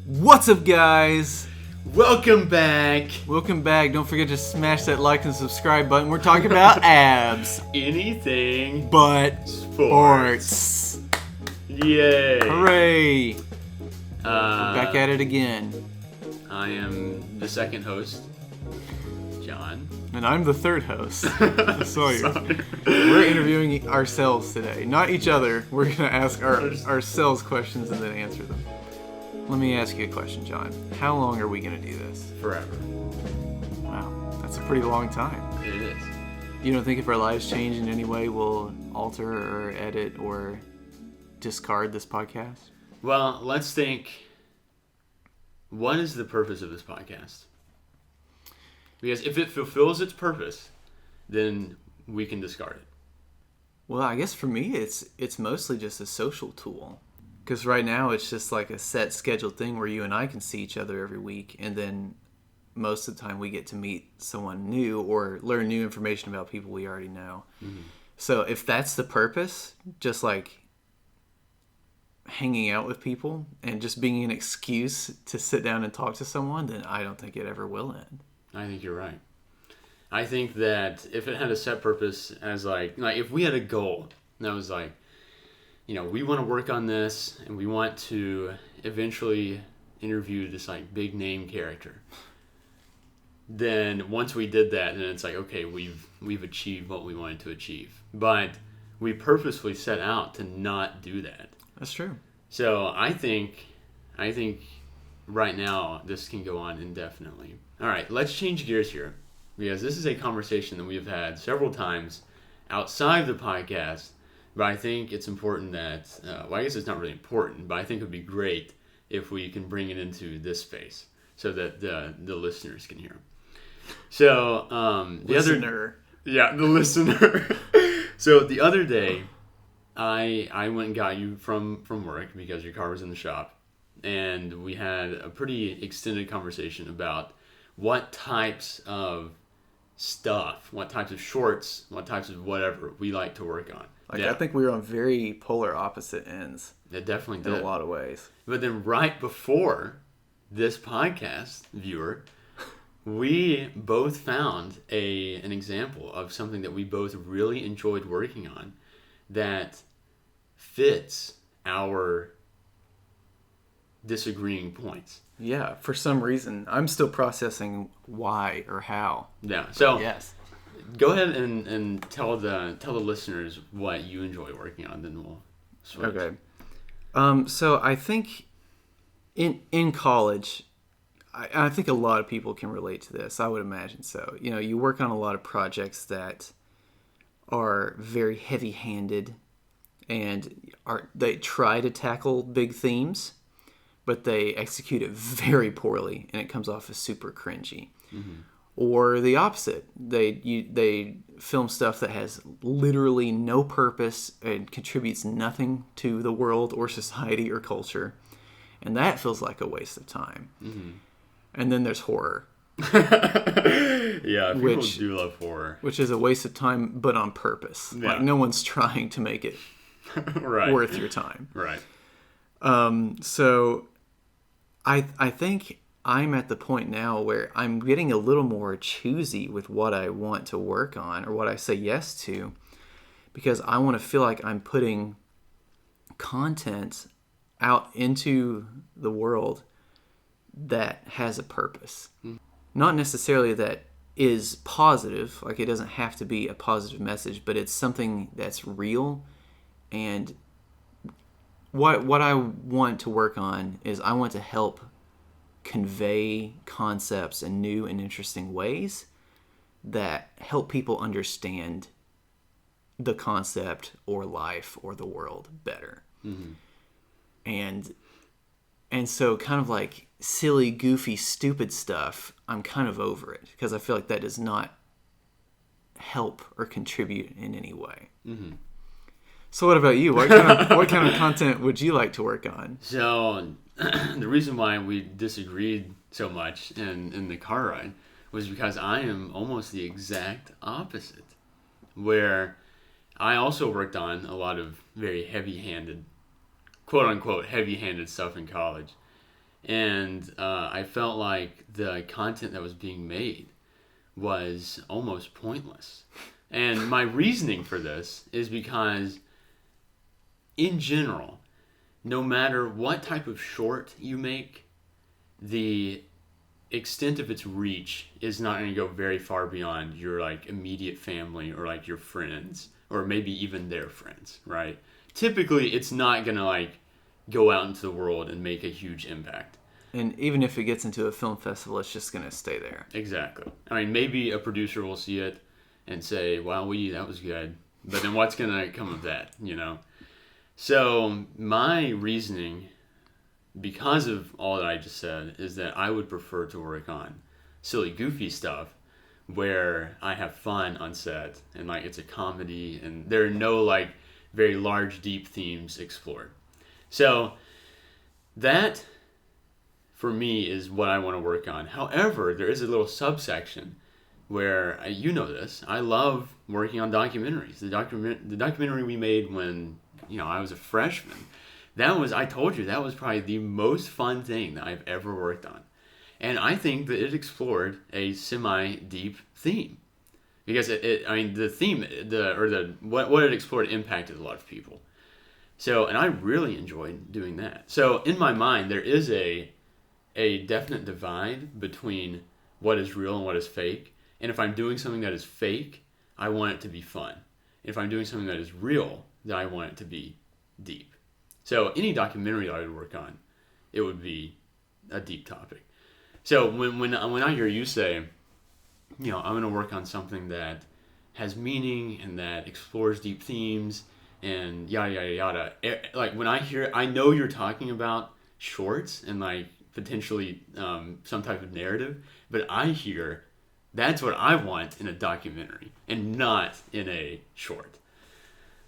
What's up, guys? Welcome back. Welcome back. Don't forget to smash that like and subscribe button. We're talking about abs. Anything But sports. Yay. Hooray. We're back at it again. I am the second host, John. And I'm the third host, Sawyer. We're interviewing ourselves today. Not each other. We're going to ask ourselves questions and then answer them. Let me ask you a question, John. How long are we going to do this? Forever. Wow, that's a pretty long time. It is. You don't think if our lives change in any way, we'll alter or edit or discard this podcast? Well, let's think. What is the purpose of this podcast? Because if it fulfills its purpose, then we can discard it. Well, I guess for me, it's mostly just a social tool. Because right now, it's just like a set scheduled thing where you and I can see each other every week. And then most of the time, we get to meet someone new or learn new information about people we already know. Mm-hmm. So if that's the purpose, just like hanging out with people and just being an excuse to sit down and talk to someone, then I don't think it ever will end. I think you're right. I think that if it had a set purpose as like if we had a goal that was like, we want to work on this and we want to eventually interview this like big name character. Then once we did that, then it's like, okay, we've achieved what we wanted to achieve. But we purposefully set out to not do that. That's true. So I think right now this can go on indefinitely. All right, let's change gears here, because this is a conversation that we've had several times outside the podcast, but I think it's important that, I guess it's not really important, but I think it would be great if we can bring it into this space so that the listeners can hear. So, the listener. So the other day, I went and got you from work because your car was in the shop, and we had a pretty extended conversation about what types of stuff, what types of shorts, what types of whatever we like to work on. I think we were on very polar opposite ends. It definitely did. In a lot of ways. But then right before this podcast, viewer, we both found an example of something that we both really enjoyed working on that fits our disagreeing points. Yeah, for some reason. I'm still processing why or how. Yeah, so yes. Go ahead and tell the listeners what you enjoy working on, then we'll switch. Okay. So I think in college, I think a lot of people can relate to this. I would imagine so. You work on a lot of projects that are very heavy-handed, and they try to tackle big themes, but they execute it very poorly, and it comes off as super cringy. Mm-hmm. Or the opposite. They film stuff that has literally no purpose and contributes nothing to the world or society or culture, and that feels like a waste of time. Mm-hmm. And then there's horror. Yeah, people do love horror. Which is a waste of time, but on purpose. Yeah. Like, no one's trying to make it right. worth your time. Right. So I think I'm at the point now where I'm getting a little more choosy with what I want to work on or what I say yes to, because I want to feel like I'm putting content out into the world that has a purpose. Mm-hmm. Not necessarily that is positive, like it doesn't have to be a positive message, but it's something that's real. And what I want to work on is I want to help convey concepts in new and interesting ways that help people understand the concept or life or the world better. Mm-hmm. And so kind of like silly, goofy, stupid stuff, I'm kind of over it because I feel like that does not help or contribute in any way. Mm-hmm. So what about you? What kind of content would you like to work on? So the reason why we disagreed so much in the car ride was because I am almost the exact opposite, where I also worked on a lot of very heavy-handed, quote-unquote, heavy-handed stuff in college. And I felt like the content that was being made was almost pointless. And my reasoning for this is because, in general, no matter what type of short you make, the extent of its reach is not going to go very far beyond your like immediate family or like your friends or maybe even their friends, right? Typically, it's not going to like go out into the world and make a huge impact. And even if it gets into a film festival, it's just going to stay there. Exactly. I mean, maybe a producer will see it and say, "Wow, that was good," but then what's going to come of that, you know? So my reasoning, because of all that I just said, is that I would prefer to work on silly, goofy stuff where I have fun on set and like it's a comedy and there are no like very large, deep themes explored. So that, for me, is what I want to work on. However, there is a little subsection where, you know this, I love working on documentaries. The documentary we made when, I was a freshman, I told you, that was probably the most fun thing that I've ever worked on. And I think that it explored a semi-deep theme. Because the theme, what it explored impacted a lot of people. So, and I really enjoyed doing that. So in my mind, there is a definite divide between what is real and what is fake. And if I'm doing something that is fake, I want it to be fun. If I'm doing something that is real, then I want it to be deep. So any documentary that I would work on, it would be a deep topic. So when I hear you say, I'm going to work on something that has meaning and that explores deep themes and yada yada yada, like when I know you're talking about shorts and like potentially some type of narrative, but I hear that's what I want in a documentary and not in a short.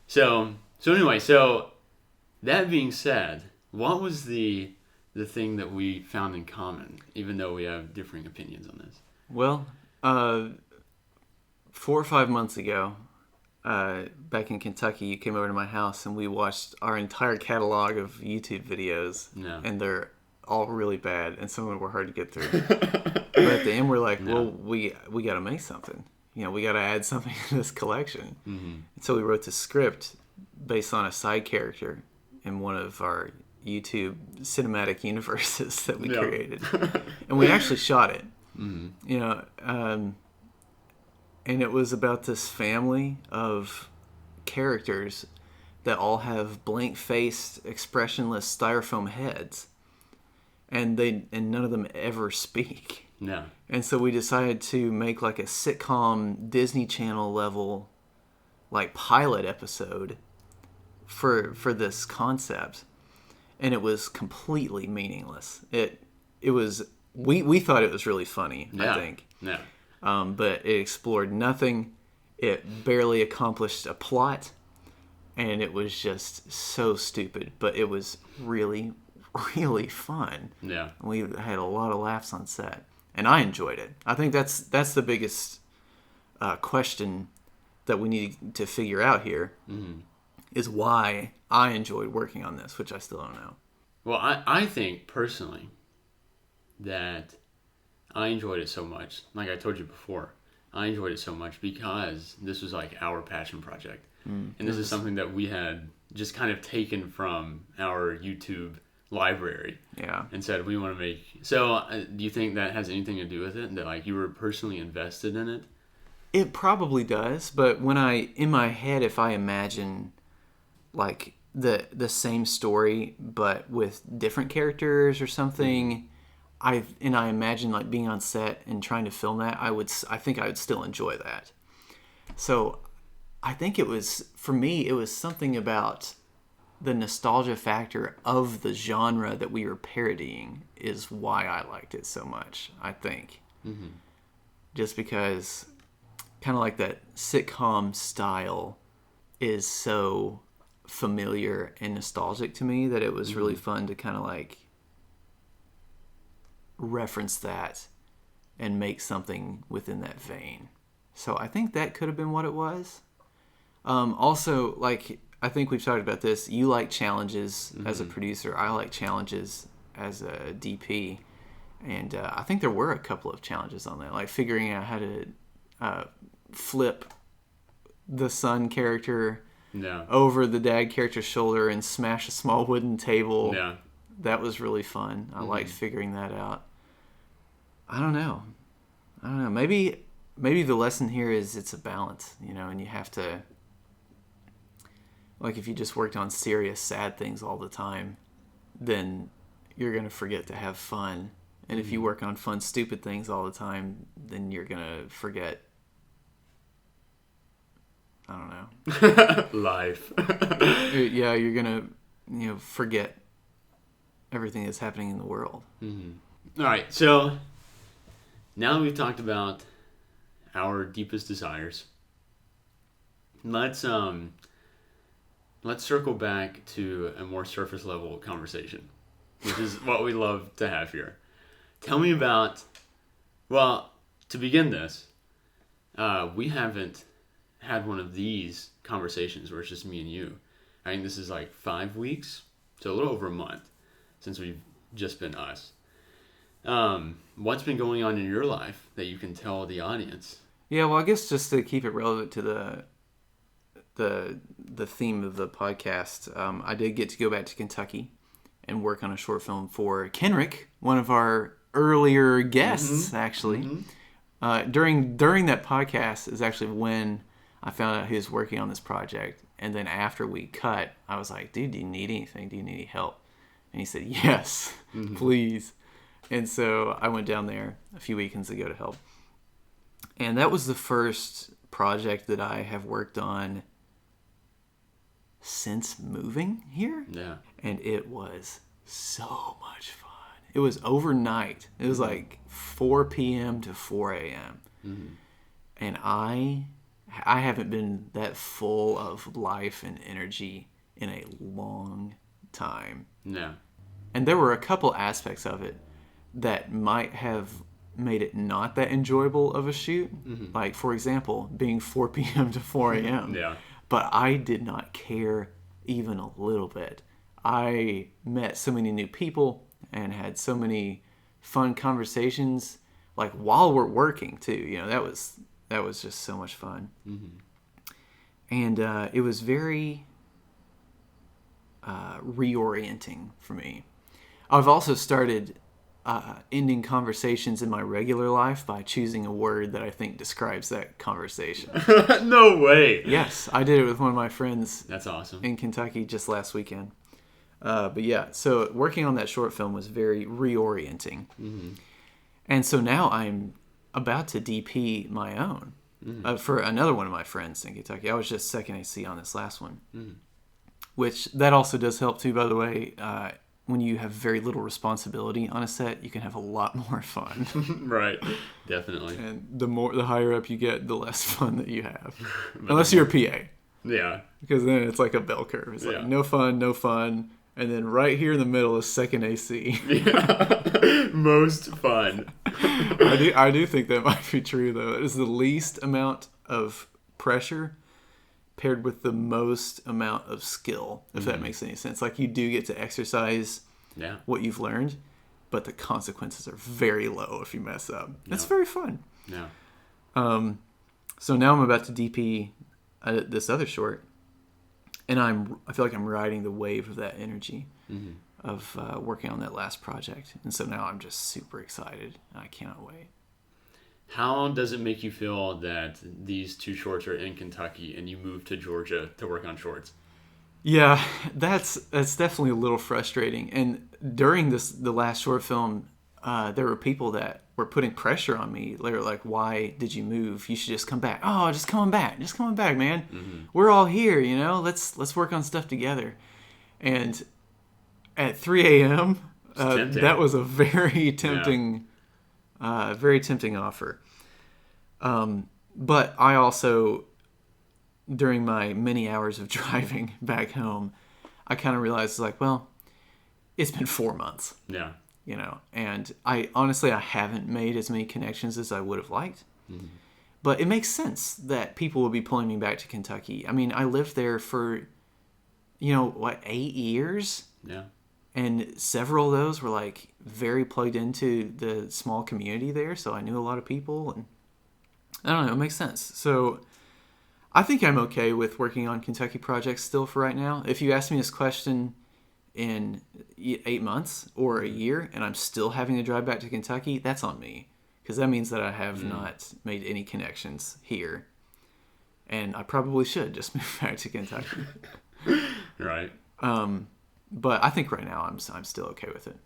So anyway, that being said, what was the thing that we found in common, even though we have differing opinions on this? Well, 4 or 5 months ago, back in Kentucky, you came over to my house and we watched our entire catalog of YouTube videos. No. And they're all really bad, and some of them were hard to get through. But at the end, we're like, well, we got to make something. We got to add something to this collection. Mm-hmm. And so we wrote the script based on a side character in one of our YouTube cinematic universes that we created. And we actually shot it. Mm-hmm. And it was about this family of characters that all have blank-faced, expressionless styrofoam heads. And none of them ever speak. No. And so we decided to make like a sitcom Disney Channel level like pilot episode for this concept. And it was completely meaningless. It was we thought it was really funny, I think. Yeah. But it explored nothing. It barely accomplished a plot. And it was just so stupid. But it was really, really fun. Yeah. We had a lot of laughs on set. And I enjoyed it. I think that's the biggest question that we need to figure out here, is why I enjoyed working on this, which I still don't know. Well, I think personally that I enjoyed it so much. Like I told you before, I enjoyed it so much because this was like our passion project. And this is something that we had just kind of taken from our YouTube library. Yeah. And said we want to make. So do you think that has anything to do with it? That like you were personally invested in it? It probably does, but in my head, if I imagine like the same story but with different characters or something, I imagine like being on set and trying to film that, I think I would still enjoy that. So I think it was something about the nostalgia factor of the genre that we were parodying is why I liked it so much, I think. Mm-hmm. Just because kind of like that sitcom style is so familiar and nostalgic to me that it was really fun to kind of like reference that and make something within that vein. So I think that could have been what it was. Also, like, I think we've talked about this. You like challenges as a producer. I like challenges as a DP, and I think there were a couple of challenges on that, like figuring out how to flip the son character over the dad character's shoulder and smash a small wooden table. Yeah. That was really fun. I liked figuring that out. I don't know. Maybe the lesson here is it's a balance, and you have to, like, if you just worked on serious, sad things all the time, then you're going to forget to have fun. And if you work on fun, stupid things all the time, then you're going to forget, I don't know. Life. Yeah, you're going to, forget everything that's happening in the world. All right, so now that we've talked about our deepest desires, let's circle back to a more surface level conversation, which is what we love to have here. Tell me about, well, to begin this, we haven't had one of these conversations where it's just me and you. I think this is like 5 weeks, so a little over a month since we've just been us. What's been going on in your life that you can tell the audience? Yeah, well, I guess just to keep it relevant to the theme of the podcast, I did get to go back to Kentucky and work on a short film for Kenrick, one of our earlier guests, actually. During that podcast is actually when I found out he was working on this project. And then after we cut, I was like, dude, do you need anything? Do you need any help? And he said, yes, please. And so I went down there a few weekends ago to help. And that was the first project that I have worked on since moving here. Yeah. And it was so much fun. It was overnight. It was like 4 p.m. to 4 a.m. And I haven't been that full of life and energy in a long time. Yeah. And there were a couple aspects of it that might have made it not that enjoyable of a shoot. Like, for example, being 4 p.m. to 4 a.m. Yeah. But I did not care even a little bit. I met so many new people and had so many fun conversations, like while we're working too. That was just so much fun. And it was very reorienting for me. I've also started ending conversations in my regular life by choosing a word that I think describes that conversation. No way. Yes, I did it with one of my friends. That's awesome. In Kentucky just last weekend. But yeah, so working on that short film was very reorienting. And so now I'm about to DP my own for another one of my friends in Kentucky. I was just second AC on this last one. Which that also does help too, by the way. When you have very little responsibility on a set, you can have a lot more fun. Right, definitely. And the higher up you get, the less fun that you have. Unless you're a PA. Yeah. Because then it's like a bell curve. It's like no fun. And then right here in the middle is second AC. Yeah. Most fun. I do think that might be true, though. It is the least amount of pressure paired with the most amount of skill, if that makes any sense. Like, you do get to exercise what you've learned, but the consequences are very low if you mess up. It's very fun. Yeah. So now I'm about to DP this other short, and I feel like I'm riding the wave of that energy of working on that last project. And so now I'm just super excited, and I cannot wait. How does it make you feel that these two shorts are in Kentucky and you moved to Georgia to work on shorts? Yeah, that's definitely a little frustrating. And during the last short film, there were people that were putting pressure on me. They were like, "Why did you move? You should just come back." "Oh, just coming back, man. We're all here, Let's work on stuff together." And at 3 a.m., that was a very tempting. Very tempting offer. But I also, during my many hours of driving back home, I kind of realized, like, well, it's been 4 months. Yeah. And I haven't made as many connections as I would have liked. But it makes sense that people will be pulling me back to Kentucky. I mean, I lived there for, 8 years? Yeah. And several of those were like very plugged into the small community there, so I knew a lot of people, and I don't know, it makes sense. So I think I'm okay with working on Kentucky projects still for right now. If you ask me this question in 8 months or a year and I'm still having to drive back to Kentucky, that's on me, because that means that I have not made any connections here, and I probably should just move back to Kentucky. Right. But I think right now I'm still okay with it.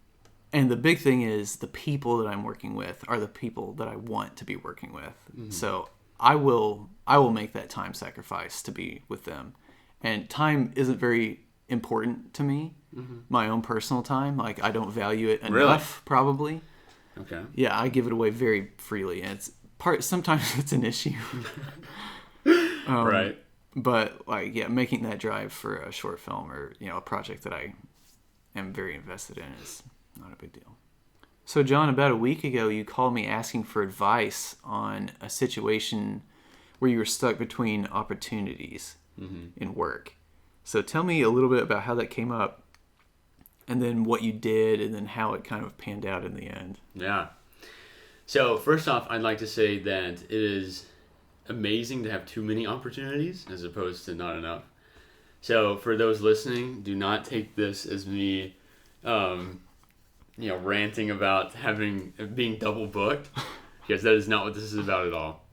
And the big thing is the people that I'm working with are the people that I want to be working with. Mm-hmm. So I will make that time sacrifice to be with them. And time isn't very important to me. Mm-hmm. My own personal time, like I don't value it enough, probably. Okay. Yeah, I give it away very freely, and sometimes it's an issue. Right. But like, yeah, making that drive for a short film or a project that I am very invested in is not a big deal. So John, about a week ago, you called me asking for advice on a situation where you were stuck between opportunities in work. So tell me a little bit about how that came up, and then what you did, and then how it kind of panned out in the end. Yeah. So first off, I'd like to say that it is amazing to have too many opportunities as opposed to not enough. So for those listening, do not take this as me, ranting about being double booked, because that is not what this is about at all.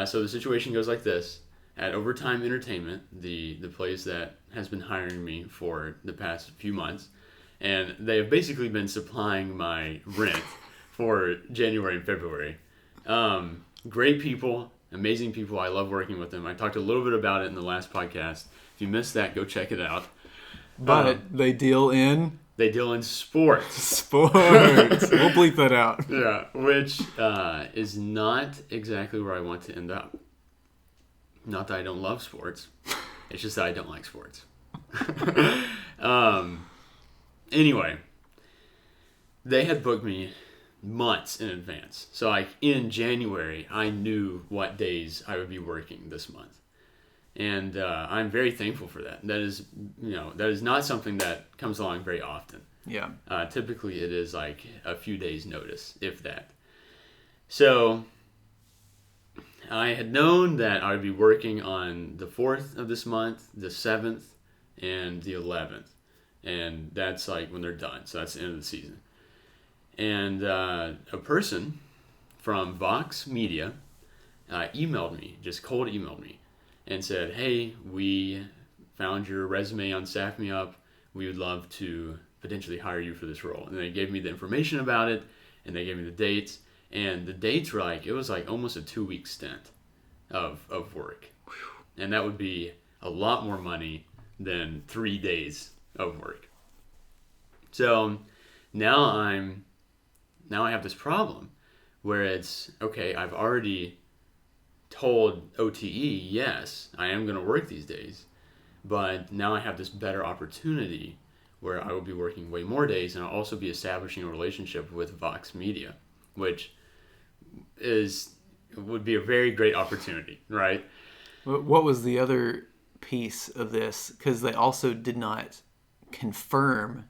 So the situation goes like this. At Overtime Entertainment, the place that has been hiring me for the past few months, and they have basically been supplying my rent for January and February. Great people, amazing people. I love working with them. I talked a little bit about it in the last podcast. If you missed that, go check it out. But they deal in sports. Sports. We'll bleep that out. Yeah, which is not exactly where I want to end up. Not that I don't love sports. It's just that I don't like sports. Anyway, they had booked me months in advance. So like in January, I knew what days I would be working this month. And I'm very thankful for that. That is not something that comes along very often. Yeah. Typically it is like a few days notice, if that. So I had known that I would be working on the 4th of this month, the 7th, and the 11th. And that's like when they're done. So that's the end of the season. And a person from Vox Media emailed me, just cold emailed me, and said, hey, we found your resume on Staff Me Up. We would love to potentially hire you for this role. And they gave me the information about it, and they gave me the dates. And the dates were it was like almost a 2-week stint of work. And that would be a lot more money than 3 days of work. So now I have this problem where it's, okay, I've already told OTE, yes, I am going to work these days, but now I have this better opportunity where I will be working way more days, and I'll also be establishing a relationship with Vox Media, which would be a very great opportunity, right? What was the other piece of this? Because they also did not confirm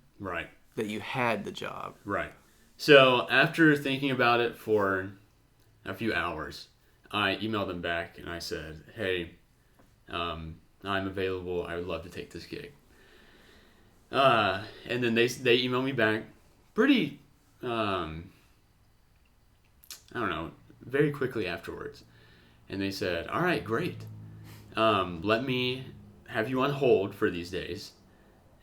that you had the job. Right. So after thinking about it for a few hours, I emailed them back and I said, hey, I'm available. I would love to take this gig. And then they emailed me back pretty, very quickly afterwards. And they said, all right, great. Let me have you on hold for these days,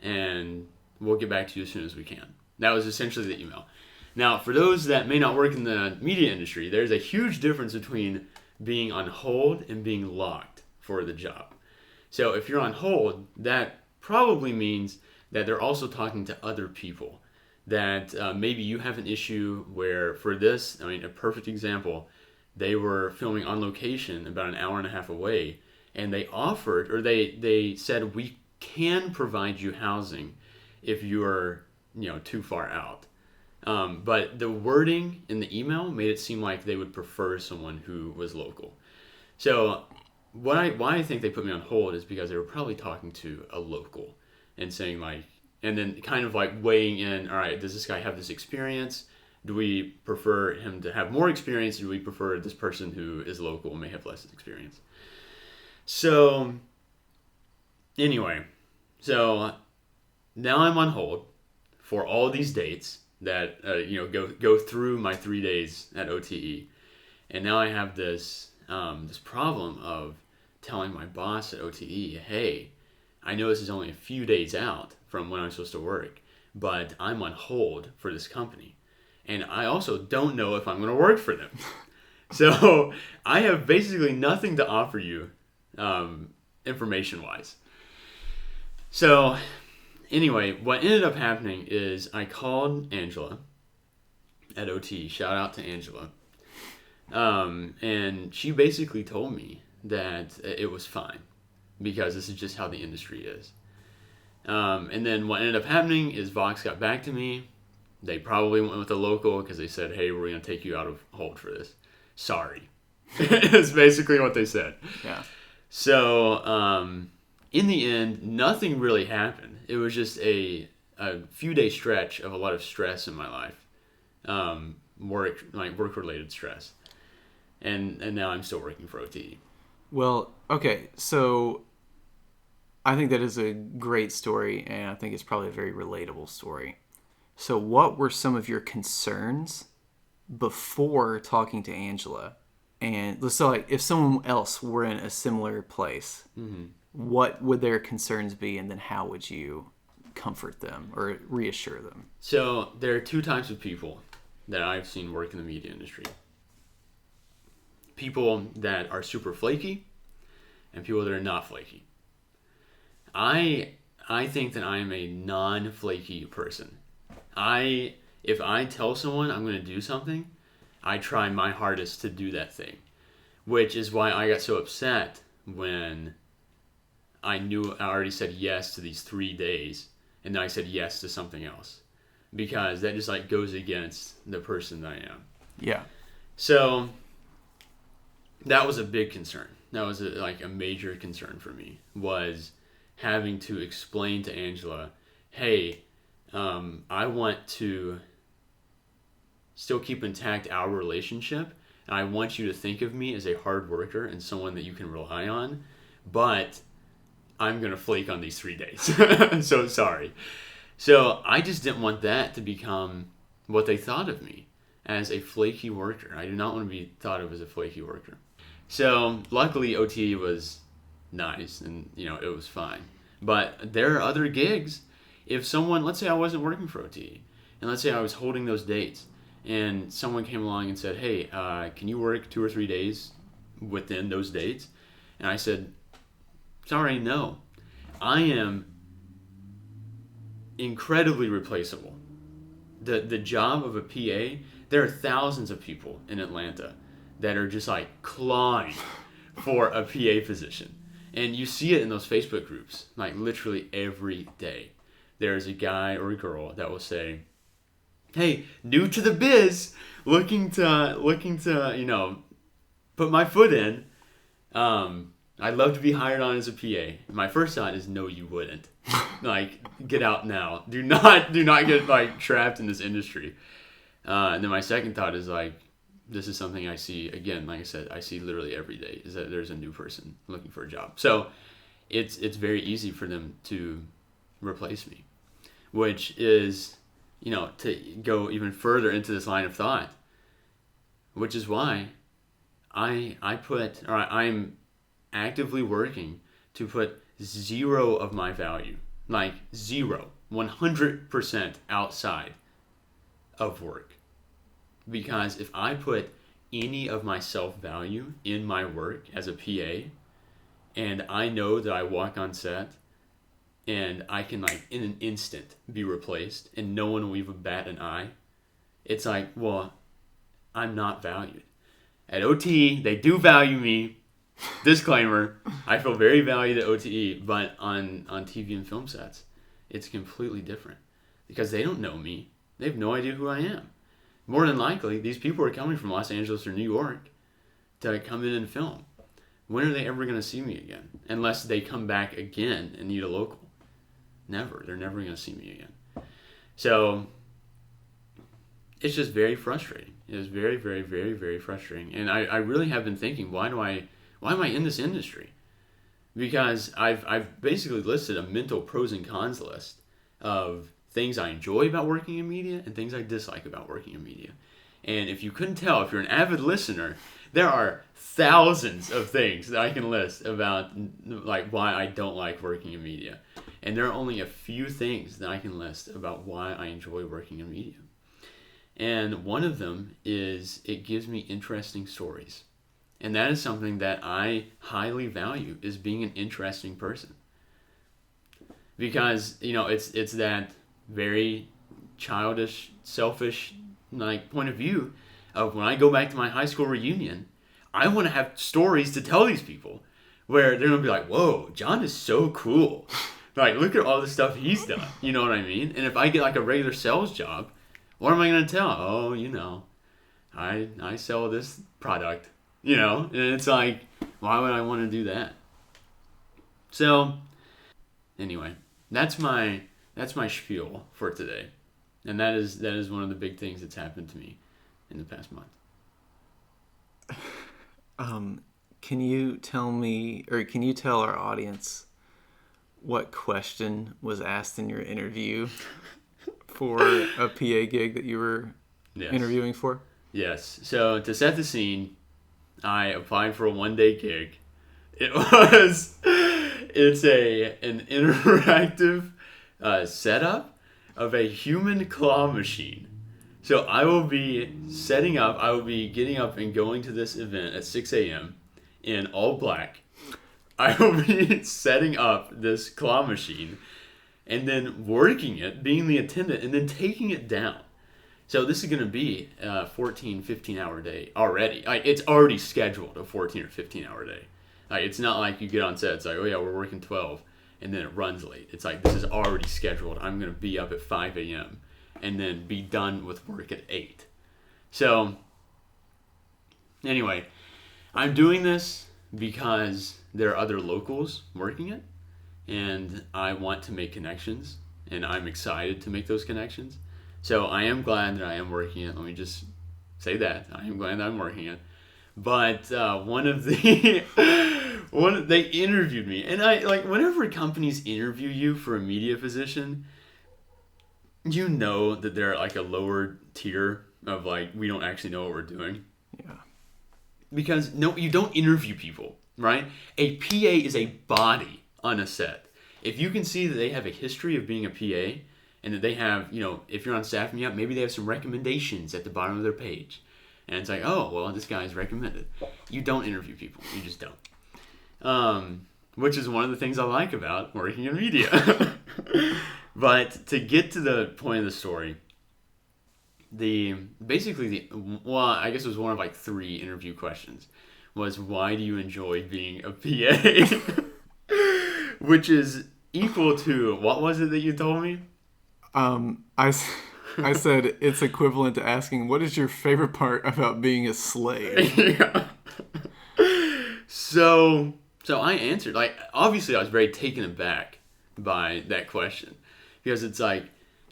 and we'll get back to you as soon as we can. That was essentially the email. Now, for those that may not work in the media industry, there's a huge difference between being on hold and being locked for the job. So if you're on hold, that probably means that they're also talking to other people. That maybe you have an issue where, for this, a perfect example, they were filming on location about an hour and a half away, and they offered, or they said, we can provide you housing if you're too far out. But the wording in the email made it seem like they would prefer someone who was local. So why I think they put me on hold is because they were probably talking to a local and saying like, and then kind of like weighing in, all right, does this guy have this experience? Do we prefer him to have more experience? Or do we prefer this person who is local and may have less experience? So, anyway, so now I'm on hold for all these dates that go through my 3 days at OTE, and now I have this problem of telling my boss at OTE, hey, I know this is only a few days out from when I'm supposed to work, but I'm on hold for this company. And I also don't know if I'm going to work for them. So I have basically nothing to offer you information-wise. So anyway, what ended up happening is I called Angela at OT. Shout out to Angela. And she basically told me that it was fine because this is just how the industry is. And then what ended up happening is Vox got back to me. They probably went with a local because they said, hey, we're going to take you out of hold for this. Sorry. It's basically what they said. Yeah. So, in the end, nothing really happened. It was just a few-day stretch of a lot of stress in my life. Work-related stress. And now I'm still working for OT. Well, okay, so I think that is a great story, and I think it's probably a very relatable story. So what were some of your concerns before talking to Angela? And so, like, if someone else were in a similar place, what would their concerns be, and then how would you comfort them or reassure them? So there are two types of people that I've seen work in the media industry. People that are super flaky and people that are not flaky. I think that I am a non-flaky person. If I tell someone I'm going to do something, I try my hardest to do that thing, which is why I got so upset when I knew I already said yes to these 3 days, and then I said yes to something else, because that just like goes against the person that I am. Yeah. So that was a big concern. That was a major concern for me, was having to explain to Angela, hey, I want to still keep intact our relationship, and I want you to think of me as a hard worker and someone that you can rely on, but I'm going to flake on these 3 days. So sorry. So I just didn't want that to become what they thought of me, as a flaky worker. I do not want to be thought of as a flaky worker. So luckily OT was nice and it was fine. But there are other gigs. If someone, let's say I wasn't working for OT, and let's say I was holding those dates, and someone came along and said, hey, can you work 2 or 3 days within those dates? And I said, sorry, no. I am incredibly replaceable. The job of a PA, there are thousands of people in Atlanta that are just like clawing for a PA position. And you see it in those Facebook groups, like literally every day. There's a guy or a girl that will say, hey, new to the biz, looking to put my foot in. I'd love to be hired on as a PA. My first thought is, no, you wouldn't. Like, get out now. Do not get like trapped in this industry. And then my second thought is like, this is something I see, again, like I said, I see literally every day, is that there's a new person looking for a job. So it's very easy for them to replace me, which is, to go even further into this line of thought, which is why I'm actively working to put zero of my value, like 100% outside of work. Because if I put any of my self-value in my work as a PA, and I know that I walk on set and I can like in an instant be replaced and no one will even bat an eye, it's like, well, I'm not valued. At OTE, they do value me. Disclaimer, I feel very valued at OTE, but on TV and film sets, it's completely different because they don't know me. They have no idea who I am. More than likely, these people are coming from Los Angeles or New York to come in and film. When are they ever going to see me again? Unless they come back again and need a local. Never. They're never going to see me again. So it's just very frustrating. It is very, very, very, very frustrating. And I really have been thinking, why am I in this industry? Because I've basically listed a mental pros and cons list of things I enjoy about working in media and things I dislike about working in media. And if you couldn't tell, if you're an avid listener, there are thousands of things that I can list about like why I don't like working in media. And there are only a few things that I can list about why I enjoy working in media. And one of them is it gives me interesting stories. And that is something that I highly value, is being an interesting person. Because, it's that very childish, selfish point of view of when I go back to my high school reunion, I want to have stories to tell these people where they're going to be like, whoa, John is so cool. Like, look at all the stuff he's done. You know what I mean? And if I get like a regular sales job, what am I going to tell? Oh, I sell this product, and it's like, why would I want to do that? So anyway, that's my spiel for today. And that is one of the big things that's happened to me in the past month. Can you tell me, or can you tell our audience what question was asked in your interview for a PA gig that you were interviewing for? Yes. So to set the scene, I applied for a one-day gig. It's an interactive setup of a human claw machine. So I will be getting up and going to this event at 6 a.m. in all black. I will be setting up this claw machine and then working it, being the attendant, and then taking it down. So this is going to be a 14, 15-hour day already. It's already scheduled a 14 or 15-hour day. It's not like you get on set, it's like, oh yeah, we're working 12, and then it runs late. It's like, this is already scheduled. I'm going to be up at 5 a.m. and then be done with work at 8. So anyway, I'm doing this because there are other locals working it, and I want to make connections, and I'm excited to make those connections. So I am glad that I am working it. Let me just say that. I am glad that I'm working it. But they interviewed me, and whenever companies interview you for a media position, you know that they're like a lower tier of we don't actually know what we're doing. Yeah. Because no, you don't interview people, right? A PA is a body on a set. If you can see that they have a history of being a PA, and that they have, if you're on Staff Me Up, maybe they have some recommendations at the bottom of their page. And it's like, oh, well, this guy's recommended. You don't interview people. You just don't. Which is one of the things I like about working in media. But to get to the point of the story, I guess it was one of 3 interview questions, was why do you enjoy being a PA? Which is equal to, what was it that you told me? I said it's equivalent to asking, what is your favorite part about being a slave? Yeah. So I answered, obviously I was very taken aback by that question, because it's like,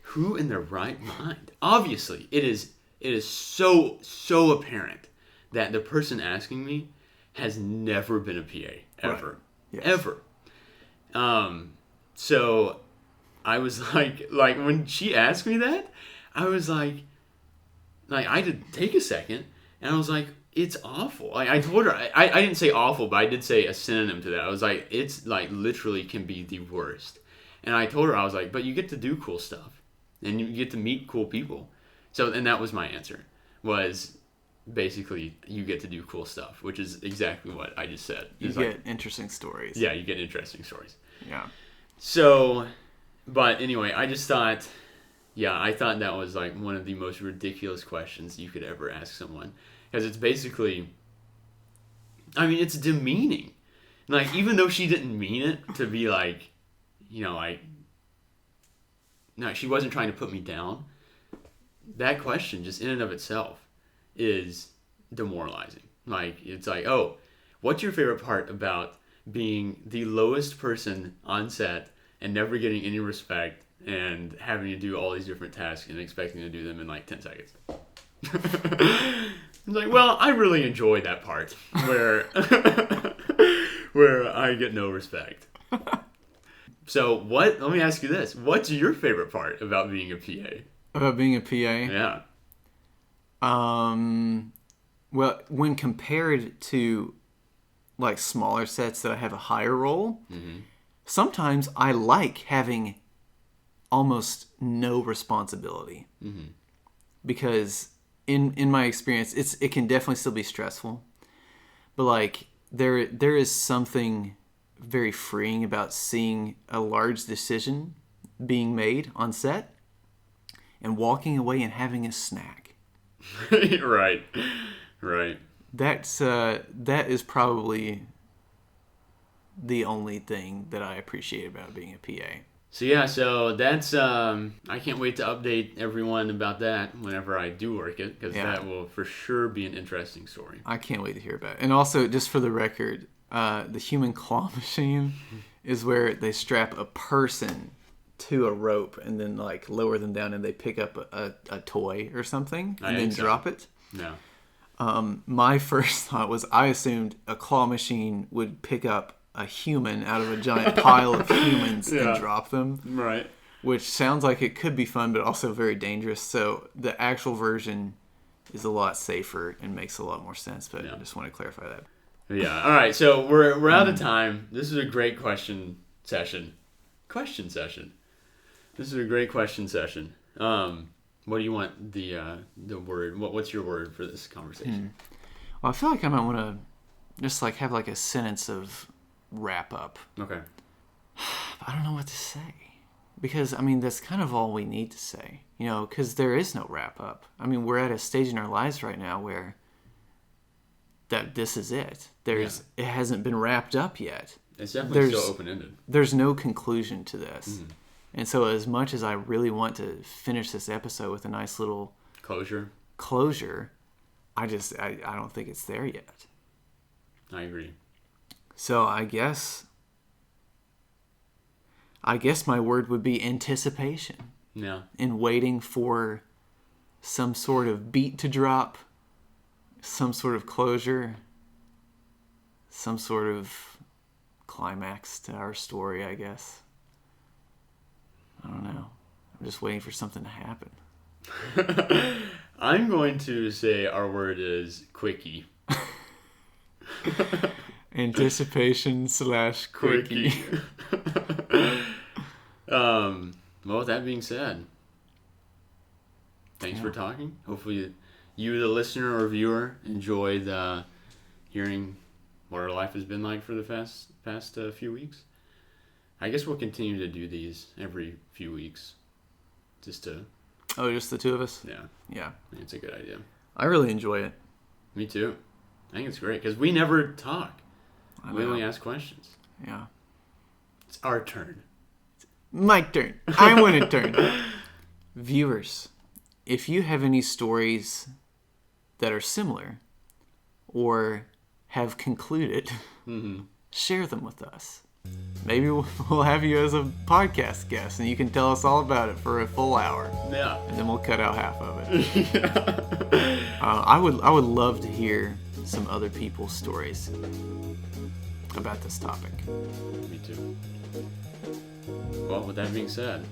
who in their right mind? Obviously, it is so apparent that the person asking me has never been a PA, ever. Right. Yes. Ever. So I was like when she asked me that, I was like I had to take a second, and I was like, it's awful. I told her, I didn't say awful, but I did say a synonym to that. I was like, it's literally can be the worst. And I told her, I was like, but you get to do cool stuff, and you get to meet cool people. So, and that was my answer, was basically, you get to do cool stuff, which is exactly what I just said. You get interesting stories. Yeah, you get interesting stories. Yeah. So, but anyway, I just thought, I thought that was one of the most ridiculous questions you could ever ask someone. Because it's basically, it's demeaning. Even though she didn't mean it to be no, she wasn't trying to put me down. That question, just in and of itself, is demoralizing. It's oh, what's your favorite part about being the lowest person on set and never getting any respect and having to do all these different tasks and expecting to do them in like 10 seconds. It's like, well, I really enjoy that part where where I get no respect. So let me ask you this. What's your favorite part about being a PA? About being a PA? Yeah. Well, when compared to like smaller sets that I have a higher role, sometimes I like having almost no responsibility. Because in my experience, it can definitely still be stressful. But like there is something very freeing about seeing a large decision being made on set and walking away and having a snack. Right. That is probably the only thing that I appreciate about being a PA. So that's I can't wait to update everyone about that whenever I do work it, because that will for sure be an interesting story. I can't wait to hear about it. And also, just for the record, the human claw machine is where they strap a person to a rope and then like lower them down and they pick up a toy or something and then drop it. No. My first thought was I assumed a claw machine would pick up a human out of a giant pile of humans and drop them. Right. Which sounds like it could be fun, but also very dangerous. So the actual version is a lot safer and makes a lot more sense. But I just want to clarify that. Yeah. All right. So we're out of time. This is a great question session. This is a great question session. What do you want the word? What's your word for this conversation? Well, I feel like I might want to just like have like a sentence of wrap up. Okay. I don't know what to say because I mean that's kind of all we need to say, you know, because there is no wrap up. I mean, we're at a stage in our lives right now where that this is it. It hasn't been wrapped up yet. It's definitely still open ended. There's no conclusion to this. And so as much as I really want to finish this episode with a nice little closure, I don't think it's there yet. I agree. So I guess my word would be anticipation. Yeah. In waiting for some sort of beat to drop, some sort of closure, some sort of climax to our story, I guess. I don't know. I'm just waiting for something to happen. I'm going to say our word is quickie. Anticipation / quickie. Well, with that being said, thanks for talking. Hopefully you, the listener or viewer, enjoyed hearing what our life has been like for the past few weeks. I guess we'll continue to do these every few weeks. Just the two of us? Yeah. Yeah. I think it's a good idea. I really enjoy it. Me too. I think it's great because we never talk. We only ask questions. Yeah. It's our turn. My turn. I want a turn. Viewers, if you have any stories that are similar or have concluded, share them with us. Maybe we'll have you as a podcast guest and you can tell us all about it for a full hour. Yeah. And then we'll cut out half of it. I would love to hear some other people's stories about this topic. Me too. Well, with that being said,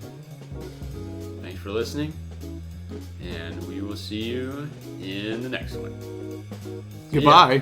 thanks for listening, and we will see you in the next one. Goodbye.